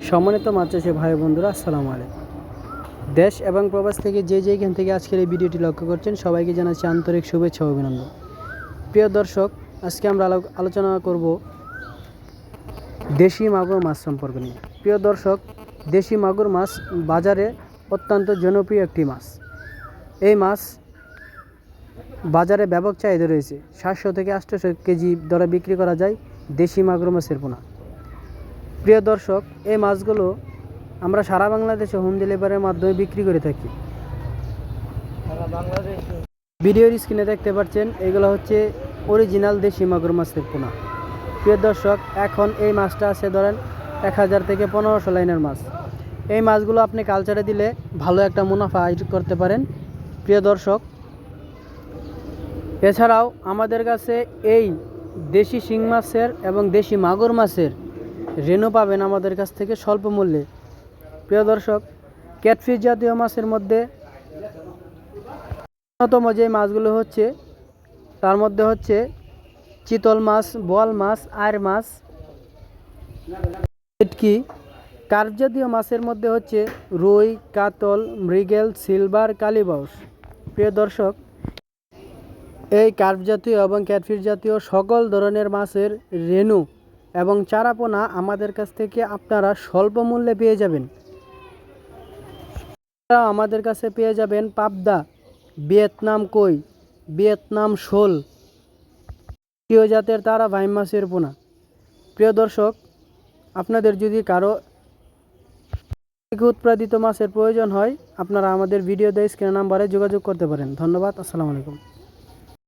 সম্মানিত মাছ চাষি ভাই বন্ধুরা, আসসালামু আলাইকুম। দেশ এবং প্রবাস থেকে যেখান থেকে আজকের এই ভিডিওটি লক্ষ্য করছেন সবাইকে জানাচ্ছি আন্তরিক শুভেচ্ছা ও অভিনন্দন। প্রিয় দর্শক, আজকে আমরা আলোচনা করব দেশি মাগুর মাছ সম্পর্কে নিয়ে। প্রিয় দর্শক, দেশি মাগুর মাছ বাজারে অত্যন্ত জনপ্রিয় একটি মাছ। এই মাছ বাজারে ব্যাপক চাহিদা রয়েছে। 700 থেকে 800 কেজি দরে বিক্রি করা যায় দেশি মাগুর মাছের পোনা। প্রিয় দর্শক, এই মাছগুলো আমরা সারা বাংলাদেশে হোম ডেলিভারির মাধ্যমে বিক্রি করে থাকি। ভিডিওর স্ক্রিনে দেখতে পাচ্ছেন, এগুলো হচ্ছে অরিজিনাল দেশি মাগুর মাছের পোনা। প্রিয় দর্শক, এখন এই মাছটা আছে ধরেন 1000 থেকে 1500 লাইনের মাছ। এই মাছগুলো আপনি কালচারে দিলে ভালো একটা মুনাফা করতে পারেন। প্রিয় দর্শক, এছাড়াও আমাদের কাছে এই দেশি শিং মাছের এবং দেশি মাগুর মাছের রেনু পাবেন আমাদের কাছ থেকে স্বল্প মূল্যে। প্রিয় দর্শক, ক্যাটফিশ জাতীয় মাছের মধ্যে অন্যতম যে মাছগুলো হচ্ছে, তার মধ্যে হচ্ছে চিতল মাছ, বোয়াল মাছ, আইড় মাছ, ভেটকি। কার্প জাতীয় মাছের মধ্যে হচ্ছে রুই, কাতল, মৃগেল, সিলভার, কালীবাউস। প্রিয় দর্শক, এই কার্প জাতীয় এবং ক্যাটফিশ জাতীয় সকল ধরনের মাছের রেনু এবং চারাপোনা আমাদের কাছ থেকে আপনারা স্বল্প মূল্যে পেয়ে যাবেন। আমাদের কাছে পেয়ে যাবেন পাবদা, ভিয়েতনাম কই, ভিয়েতনাম শোল, প্রিয় জাতের তারা ভাইম মাছের পোনা। প্রিয় দর্শক, আপনাদের যদি কারো উৎপাদিত মাছের প্রয়োজন হয়, আপনারা আমাদের ভিডিও স্ক্রিন নাম্বারে যোগাযোগ করতে পারেন। ধন্যবাদ। আসসালামু আলাইকুম।